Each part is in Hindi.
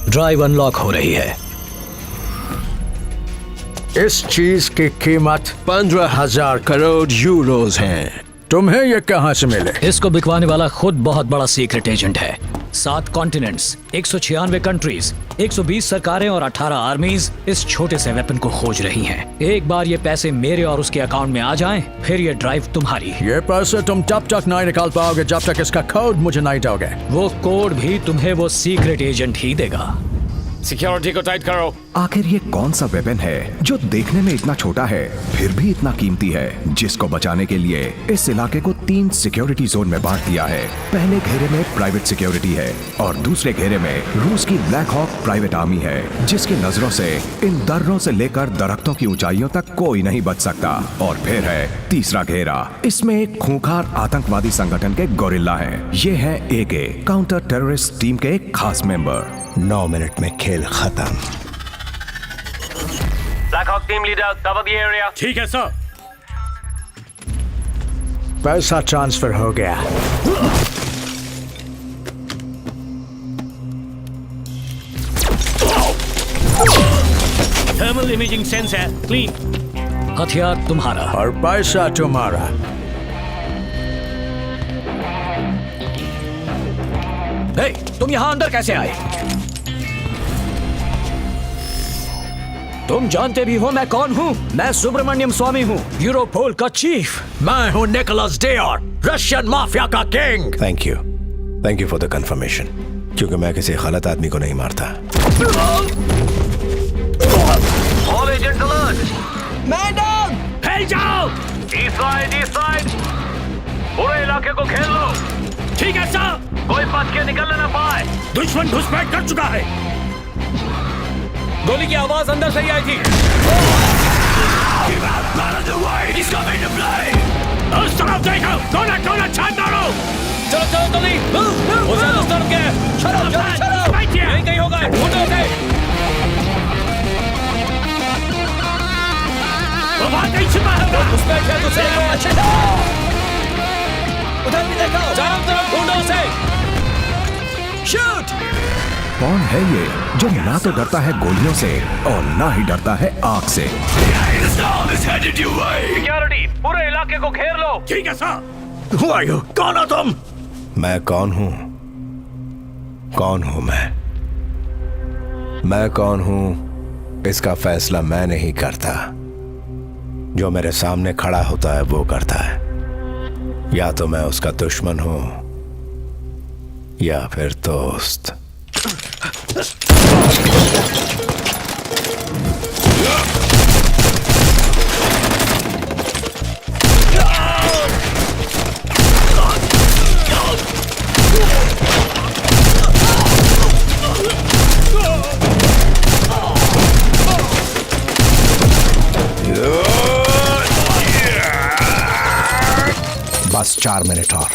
ड्राइव अनलॉक हो रही है। इस चीज की कीमत 15,000 करोड़ यूरोज हैं। तुम्हें ये कहां से मिले? इसको बिकवाने वाला खुद बहुत बड़ा सीक्रेट एजेंट है। 7 कॉन्टिनेंट्स, 196 कंट्रीज, 120 सरकारें और 18 आर्मीज इस छोटे से वेपन को खोज रही हैं। एक बार ये पैसे मेरे और उसके अकाउंट में आ जाएं, फिर ये ड्राइव तुम्हारी। ये पैसे तुम तब तक नहीं निकाल पाओगे जब तक इसका कोड मुझे नहीं दोगे। वो कोड भी तुम्हें वो सीक्रेट एजेंट ही देगा। सिक्योरिटी को टाइट करो। आखिर ये कौन सा वेपन है जो देखने में इतना छोटा है फिर भी इतना कीमती है, जिसको बचाने के लिए इस इलाके को 3 सिक्योरिटी जोन में बांट दिया है। पहले घेरे में प्राइवेट सिक्योरिटी है और दूसरे घेरे में रूस की ब्लैक हॉक प्राइवेट आर्मी है, जिसकी नजरों से इन दर्रों से लेकर दरख्तों की ऊंचाइयों तक कोई नहीं बच सकता। और फिर है तीसरा घेरा, इसमें एक खूंखार आतंकवादी संगठन के गोरिल्ला है। ये है AK काउंटर टेररिस्ट टीम के एक खास मेंबर। 9 मिनट में खेल खत्म। Black hawk team leader, cover the area. ठीक है सर। पैसा ट्रांसफर हो गया। थर्मल इमेजिंग सेंस है, क्लीन। हथियार तुम्हारा और पैसा तुम्हारा। हे, तुम यहाँ अंदर कैसे आए? तुम जानते भी हो मैं कौन हूँ? मैं सुब्रमण्यम स्वामी हूँ, यूरोपोल का चीफ। मैं हूँ निकोलस डेयर, रशियन माफिया का king. Thank you for the confirmation, क्योंकि मैं किसी गलत आदमी को नहीं मारता। All agents alert. Man down. हिल जाओ। East side. पूरे इलाके को घेर लो। ठीक है सर। कोई बच के निकल ना पाए। दुश्मन घुसपैठ कर चुका है। गोली की आवाज अंदर से ही आई थी। उस तरफ देखो, दोनों छान मारो। चलो जल्दी। उस तरफ के। चलो। यहीं कहीं होगा। ढूंढो उसे। वो बात नहीं छिपा होगा। घुसपैठ है तुझसे। अच्छे से। उधर भी देखो। चारों तरफ ढूंढो उसे। शूट। कौन है ये जो ना तो डरता है गोलियों से और ना ही डरता है आग से? सिक्योरिटी, पूरे इलाके को घेर लो। ठीक है सर। Who are you? कौन हो तुम? मैं कौन हूँ? कौन हूँ मैं कौन हूँ इसका फैसला मैं नहीं करता। जो मेरे सामने खड़ा होता है वो करता है। या तो मैं उसका दुश्मन हूँ या फिर दोस्त। बस 4 मिनट और।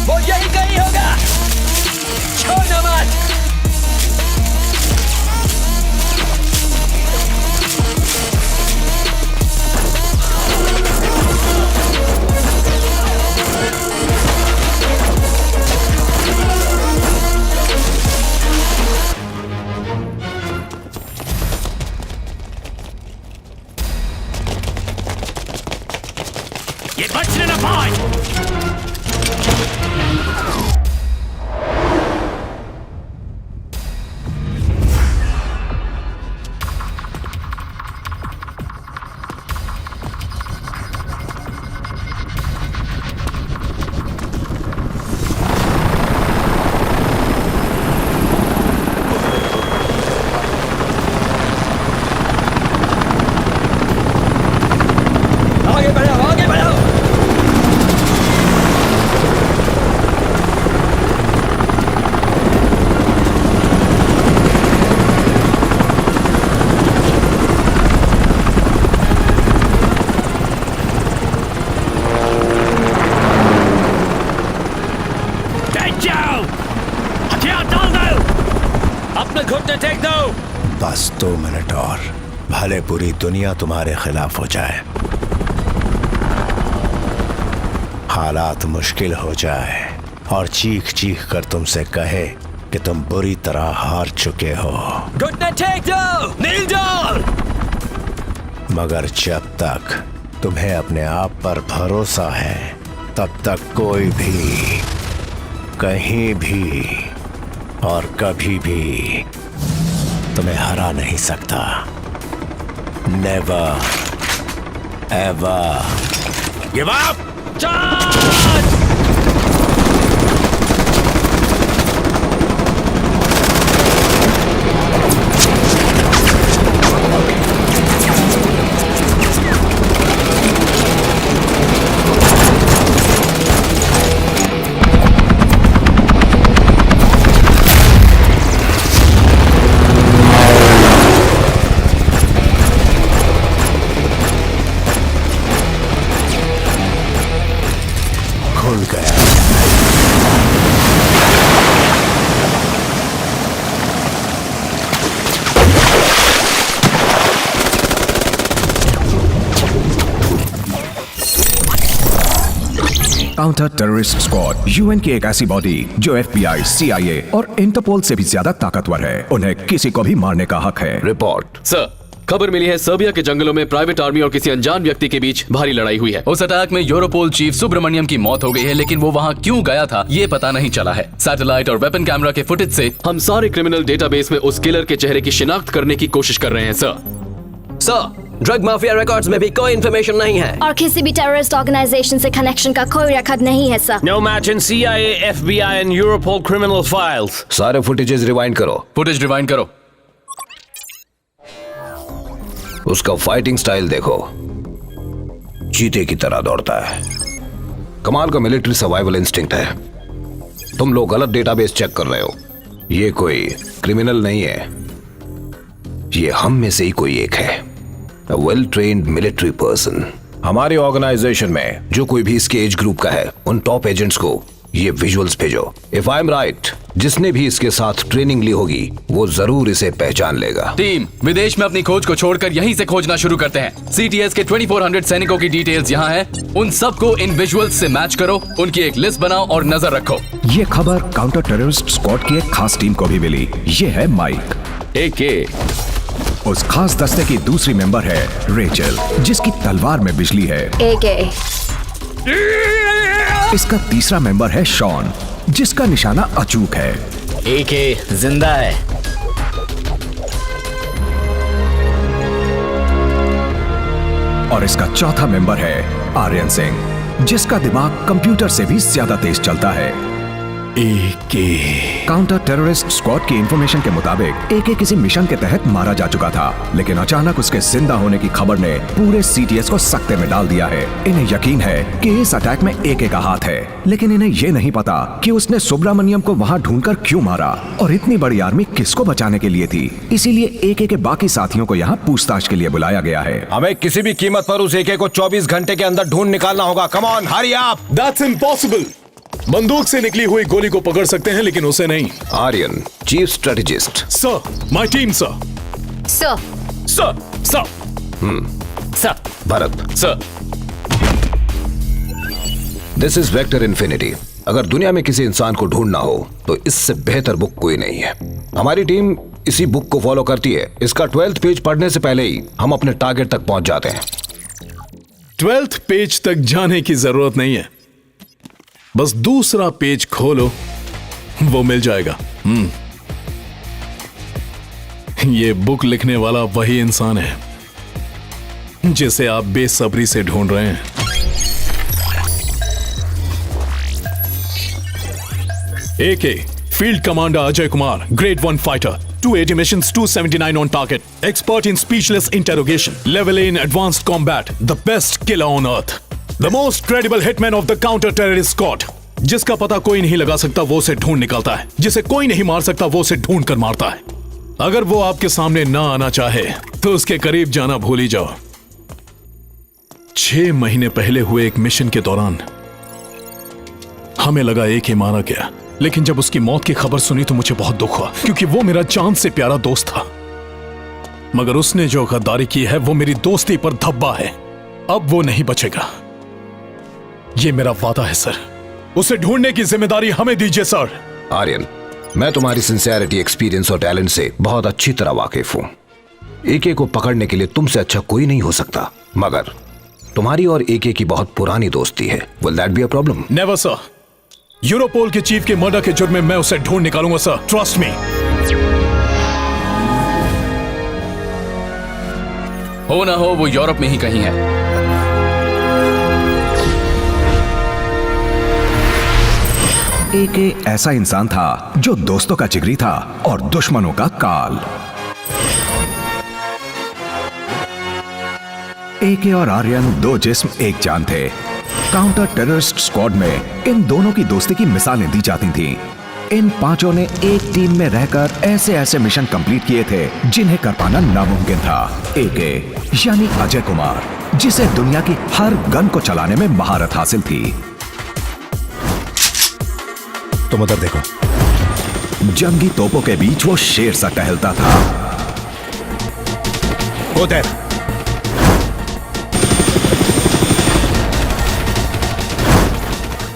वो यही कहीं होगा। छोड़ना मत। ये बचने ना पाए। आगे बढ़ो। बस 2 मिनट और, भले पूरी दुनिया तुम्हारे खिलाफ हो जाए, हालात मुश्किल हो जाए और चीख चीख कर तुमसे कहे कि तुम बुरी तरह हार चुके हो, घुटने टेक दो, नील डाउन। मगर जब तक तुम्हें अपने आप पर भरोसा है, तब तक कोई भी, कहीं भी और कभी भी तुम्हें हरा नहीं सकता। Never ever give up. खुल गया। काउंटर टेररिस्ट स्क्वाड यूएन की एक ऐसी बॉडी जो एफबीआई, सीआईए और इंटरपोल से भी ज्यादा ताकतवर है। उन्हें किसी को भी मारने का हक है। रिपोर्ट। सर, खबर मिली है सर्बिया के जंगलों में प्राइवेट आर्मी और किसी अनजान व्यक्ति के बीच भारी लड़ाई हुई है। उस अटैक में यूरोपोल चीफ सुब्रमण्यम की मौत हो गई है, लेकिन वो वहाँ क्यों गया था ये पता नहीं चला है। सैटेलाइट और वेपन कैमरा के फुटेज से हम सारे क्रिमिनल डेटाबेस में उस किलर के चेहरे की शिनाख्त करने की कोशिश कर रहे हैं। सर, ड्रग माफिया रिकॉर्ड्स में भी कोई इंफॉर्मेशन नहीं है और किसी भी टेररिस्ट ऑर्गेनाइजेशन से कनेक्शन का कोई रिकॉर्ड नहीं है sir. No match in CIA, FBI and Europol criminal files. सारे फुटेजेस रिवाइंड करो। फुटेज रिवाइंड करो। उसका फाइटिंग स्टाइल देखो, चीते की तरह दौड़ता है। कमाल का मिलिट्री सर्वाइवल इंस्टिंक्ट है। तुम लोग गलत डेटाबेस चेक कर रहे हो। ये कोई क्रिमिनल नहीं है, ये हम में से ही कोई एक है, a well trained military person. हमारे ऑर्गेनाइजेशन में जो कोई भी इसके एज ग्रुप का है, उन टॉप एजेंट्स को ये विजुअल्स भेजो। इफ आई एम राइट, जिसने भी इसके साथ ट्रेनिंग ली होगी वो जरूर इसे पहचान लेगा। टीम, विदेश में अपनी खोज को छोड़कर यहीं से खोजना शुरू करते हैं। सीटीएस के 2400 सैनिकों की डिटेल्स यहाँ है। उन सबको इन विजुअल्स से मैच करो, उनकी एक लिस्ट बनाओ और नजर रखो। ये खबर काउंटर टेररिस्ट स्क्वाड की एक खास टीम को भी मिली। ये है माइक। एके। उस खास दस्ते की दूसरी मेंबर है रेचल, जिसकी तलवार में बिजली है। एके। इसका तीसरा मेंबर है शॉन, जिसका निशाना अचूक है। एके जिंदा है। और इसका चौथा मेंबर है आर्यन सिंह, जिसका दिमाग कंप्यूटर से भी ज्यादा तेज चलता है। एके। काउंटर टेररिस्ट स्क्वाड की इंफॉर्मेशन के मुताबिक एके किसी मिशन के तहत मारा जा चुका था, लेकिन अचानक उसके जिंदा होने की खबर ने पूरे सीटीएस को सकते में डाल दिया है। इन्हें यकीन है कि इस अटैक में एके का हाथ है, लेकिन इन्हें यह नहीं पता कि उसने सुब्रमण्यम को वहां ढूंढकर क्यों मारा और इतनी बड़ी आर्मी किसको बचाने के लिए थी। इसीलिए एके के बाकी साथियों को यहाँ पूछताछ के लिए बुलाया गया है। हमें किसी भी कीमत पर उस एके को 24 घंटे के अंदर ढूंढ निकालना होगा। Come on, hurry up. That's impossible. बंदूक से निकली हुई गोली को पकड़ सकते हैं, लेकिन उसे नहीं। Aryan, chief strategist. Sir, my team sir. Sir. Sir, sir, sir, Bharat. Sir. This is vector infinity. अगर दुनिया में किसी इंसान को ढूंढना हो तो इससे बेहतर बुक कोई नहीं है। हमारी टीम इसी बुक को फॉलो करती है। इसका 12th पेज पढ़ने से पहले ही हम अपने टारगेट तक पहुंच जाते हैं। 12th पेज तक जाने की जरूरत नहीं है, बस दूसरा पेज खोलो, वो मिल जाएगा। ये बुक लिखने वाला वही इंसान है जिसे आप बेसब्री से ढूंढ रहे हैं। AK, field commander Ajay Kumar, grade 1 fighter, 280 missions, 279 on target, expert in speechless interrogation, level A in advanced combat, the best killer on earth, the most credible hitman of the counter terrorist squad. जिसका पता कोई नहीं लगा सकता वो उसे ढूंढ निकालता है, जिसे कोई नहीं मार सकता वो उसे ढूंढ कर मारता है। अगर वो आपके सामने ना आना चाहे तो उसके करीब जाना भूल ही जाओ। 6 महीने पहले हुए एक मिशन के दौरान हमें लगा एक ही मारा गया, लेकिन जब उसकी मौत की खबर सुनी तो मुझे बहुत दुख हुआ, क्योंकि वो मेरा जान से प्यारा दोस्त था। मगर उसने जो गद्दारी की है वो मेरी दोस्ती पर धब्बा है। अब वो नहीं बचेगा, ये मेरा वादा है सर। उसे ढूंढने की जिम्मेदारी हमें दीजिए सर। आर्यन, मैं तुम्हारी सिंसियरिटी, एक्सपीरियंस और टैलेंट से बहुत अच्छी तरह वाकिफ हूं। एके को पकड़ने के लिए तुमसे अच्छा कोई नहीं हो सकता, मगर तुम्हारी और एके की बहुत पुरानी दोस्ती है। Will that be a problem? Never sir. Europol के चीफ के मर्डर के जुर्म में मैं उसे ढूंढ निकालूंगा सर, ट्रस्ट मी। हो ना हो वो यूरोप में ही कहीं है। एके ऐसा इंसान था जो दोस्तों का जिगरी था और दुश्मनों का काल। एके और आर्यन दो जिस्म एक जान थे। काउंटर टेररिस्ट स्क्वाड में इन दोनों की दोस्ती की मिसालें दी जाती थीं। इन पांचों ने एक टीम में रहकर ऐसे ऐसे मिशन कंप्लीट किए थे जिन्हें कर पाना नामुमकिन था। एके यानी अजय कुमार, जिसे दुनिया की हर गन को चलाने में महारत हासिल थी। तुम उधर देखो। जंगी तोपों के बीच वो शेर सा टहलता था। उधर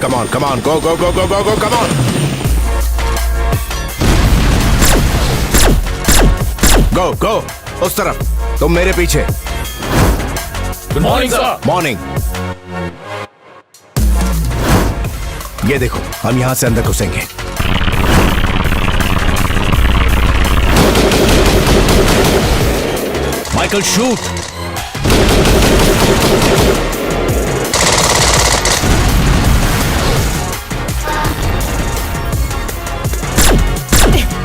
come on, go, come on. Go, उस तरफ। तुम मेरे पीछे। Good morning sir. मॉर्निंग। ये देखो, हम यहां से अंदर घुसेंगे। Michael shoot.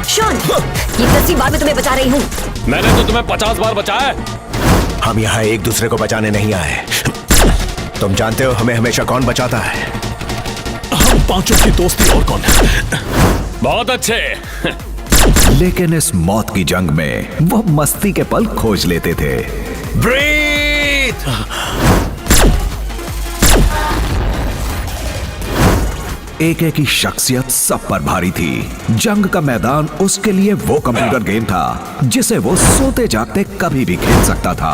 शॉन, ये 10वीं बार मैं तुम्हें बचा रही हूँ। मैंने तो तुम्हें 50 बार बचाया है। हम यहाँ एक दूसरे को बचाने नहीं आए। तुम जानते हो हमें हमेशा कौन बचाता है? हम पांचों की दोस्ती और कौन? बहुत अच्छे। लेकिन इस मौत की जंग में वो मस्ती के पल खोज लेते थे। ब्रीथ। एके की शख्सियत सब पर भारी थी। जंग का मैदान उसके लिए वो कंप्यूटर गेम था जिसे वो सोते जागते कभी भी खेल सकता था।